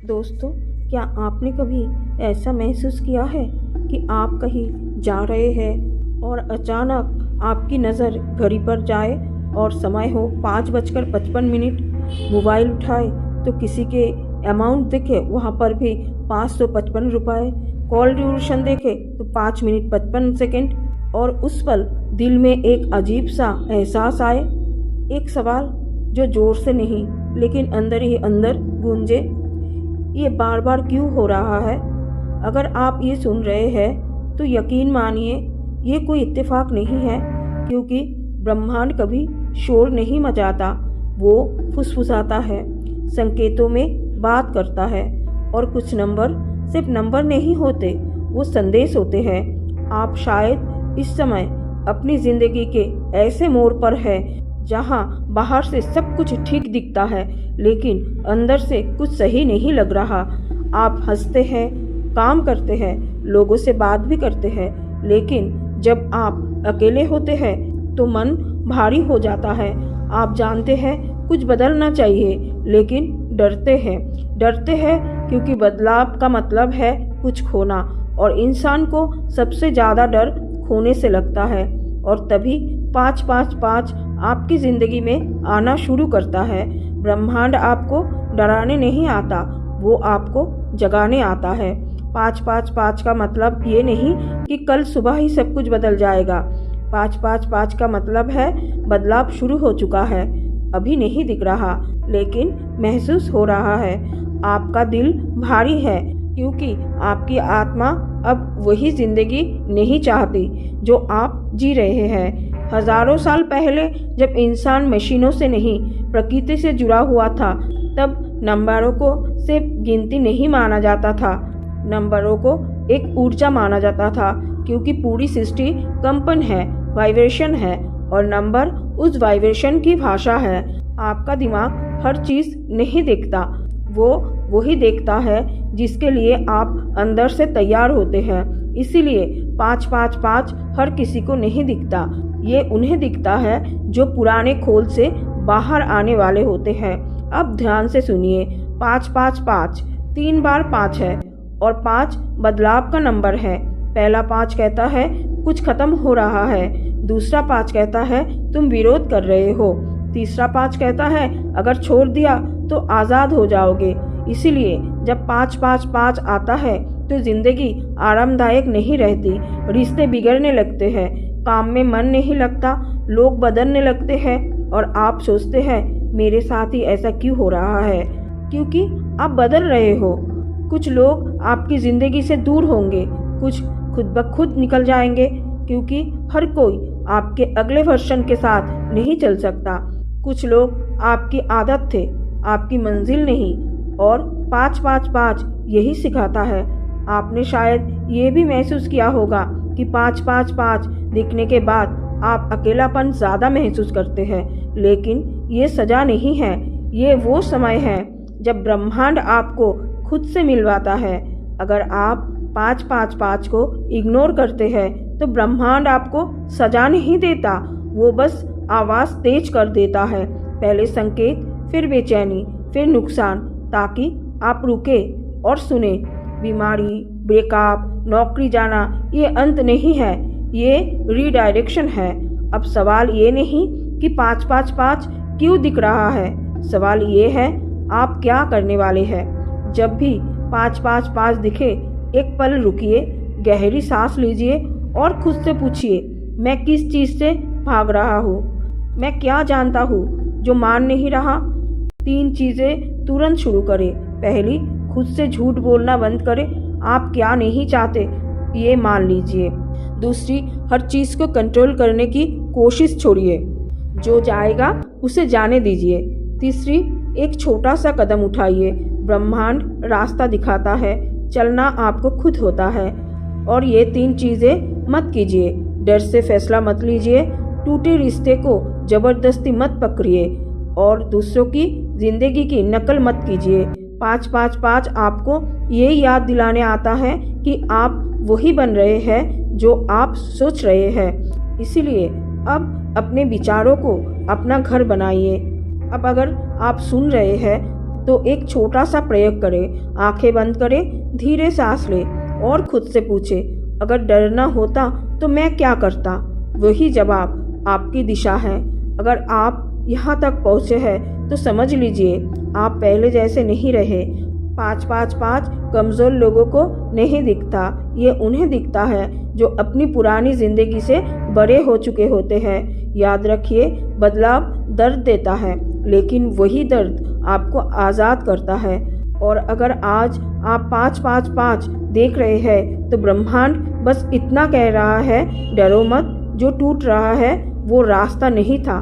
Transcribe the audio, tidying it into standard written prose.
दोस्तों, क्या आपने कभी ऐसा महसूस किया है कि आप कहीं जा रहे हैं और अचानक आपकी नज़र घड़ी पर जाए और समय हो 5:55, मोबाइल उठाए तो किसी के अमाउंट देखे वहाँ पर भी 555 रुपये, कॉल ड्यूरेशन देखे तो 5 मिनट 55 सेकेंड, और उस पल दिल में एक अजीब सा एहसास आए, एक सवाल जो ज़ोर से नहीं लेकिन अंदर ही अंदर गूंजे, ये बार बार क्यों हो रहा है। अगर आप ये सुन रहे हैं तो यकीन मानिए ये कोई इत्तेफाक नहीं है, क्योंकि ब्रह्मांड कभी शोर नहीं मचाता, वो फुसफुसाता है, संकेतों में बात करता है। और कुछ नंबर सिर्फ नंबर नहीं होते, वो संदेश होते हैं। आप शायद इस समय अपनी ज़िंदगी के ऐसे मोड़ पर है जहां बाहर से सब कुछ ठीक दिखता है लेकिन अंदर से कुछ सही नहीं लग रहा। आप हंसते हैं, काम करते हैं, लोगों से बात भी करते हैं, लेकिन जब आप अकेले होते हैं तो मन भारी हो जाता है। आप जानते हैं कुछ बदलना चाहिए लेकिन डरते हैं क्योंकि बदलाव का मतलब है कुछ खोना, और इंसान को सबसे ज़्यादा डर खोने से लगता है। और तभी 555 आपकी ज़िंदगी में आना शुरू करता है। ब्रह्मांड आपको डराने नहीं आता, वो आपको जगाने आता है। 555 का मतलब ये नहीं कि कल सुबह ही सब कुछ बदल जाएगा। 555 का मतलब है बदलाव शुरू हो चुका है, अभी नहीं दिख रहा लेकिन महसूस हो रहा है। आपका दिल भारी है क्योंकि आपकी आत्मा अब वही ज़िंदगी नहीं चाहती जो आप जी रहे हैं। हजारों साल पहले जब इंसान मशीनों से नहीं प्रकृति से जुड़ा हुआ था, तब नंबरों को सिर्फ गिनती नहीं माना जाता था, नंबरों को एक ऊर्जा माना जाता था, क्योंकि पूरी सृष्टि कंपन है, वाइब्रेशन है, और नंबर उस वाइब्रेशन की भाषा है। आपका दिमाग हर चीज़ नहीं देखता, वो वही देखता है जिसके लिए आप अंदर से तैयार होते हैं। इसीलिए 555 हर किसी को नहीं दिखता, ये उन्हें दिखता है जो पुराने खोल से बाहर आने वाले होते हैं। अब ध्यान से सुनिए, 555 3 बार 5 है, और 5 बदलाव का नंबर है। पहला 5 कहता है कुछ खत्म हो रहा है, दूसरा 5 कहता है तुम विरोध कर रहे हो, तीसरा 5 कहता है अगर छोड़ दिया तो आज़ाद हो जाओगे। इसीलिए जब 555 आता है तो जिंदगी आरामदायक नहीं रहती, रिश्ते बिगड़ने लगते हैं, काम में मन नहीं लगता, लोग बदलने लगते हैं, और आप सोचते हैं मेरे साथ ही ऐसा क्यों हो रहा है, क्योंकि आप बदल रहे हो। कुछ लोग आपकी ज़िंदगी से दूर होंगे, कुछ खुद ब खुद निकल जाएंगे, क्योंकि हर कोई आपके अगले वर्जन के साथ नहीं चल सकता। कुछ लोग आपकी आदत थे, आपकी मंजिल नहीं, और 555 यही सिखाता है। आपने शायद ये भी महसूस किया होगा कि 555 दिखने के बाद आप अकेलापन ज़्यादा महसूस करते हैं, लेकिन ये सज़ा नहीं है, ये वो समय है जब ब्रह्मांड आपको खुद से मिलवाता है। अगर आप 555 को इग्नोर करते हैं तो ब्रह्मांड आपको सजा नहीं देता, वो बस आवाज़ तेज कर देता है, पहले संकेत, फिर बेचैनी, फिर नुकसान, ताकि आप रुके और सुने। बीमारी, ब्रेकअप, नौकरी जाना, ये अंत नहीं है, ये रीडायरेक्शन है। अब सवाल ये नहीं कि 555 क्यों दिख रहा है, सवाल ये है आप क्या करने वाले हैं। जब भी 555 दिखे, एक पल रुकिए, गहरी सांस लीजिए और खुद से पूछिए, मैं किस चीज़ से भाग रहा हूँ, मैं क्या जानता हूँ जो मान नहीं रहा। 3 चीज़ें तुरंत शुरू करें। पहली, खुद से झूठ बोलना बंद करें, आप क्या नहीं चाहते ये मान लीजिए। दूसरी, हर चीज़ को कंट्रोल करने की कोशिश छोड़िए, जो जाएगा उसे जाने दीजिए। तीसरी, एक छोटा सा कदम उठाइए, ब्रह्मांड रास्ता दिखाता है, चलना आपको खुद होता है। और ये 3 चीज़ें मत कीजिए, डर से फैसला मत लीजिए, टूटे रिश्ते को ज़बरदस्ती मत पकड़िए, और दूसरों की ज़िंदगी की नकल मत कीजिए। 555 आपको ये याद दिलाने आता है कि आप वही बन रहे हैं जो आप सोच रहे हैं। इसीलिए अब अपने विचारों को अपना घर बनाइए। अब अगर आप सुन रहे हैं तो एक छोटा सा प्रयोग करें। आंखें बंद करें, धीरे सांस लें और खुद से पूछें, अगर डरना होता तो मैं क्या करता? वही जवाब आपकी दिशा है। अगर आप यहाँ तक पहुँचे हैं तो समझ लीजिए आप पहले जैसे नहीं रहे। 5-5-5 कमज़ोर लोगों को नहीं दिखता, ये उन्हें दिखता है जो अपनी पुरानी ज़िंदगी से बड़े हो चुके होते हैं। याद रखिए, बदलाव दर्द देता है, लेकिन वही दर्द आपको आज़ाद करता है। और अगर आज आप 5-5-5 देख रहे हैं तो ब्रह्मांड बस इतना कह रहा है, डरो मत। जो टूट रहा है वो रास्ता नहीं था,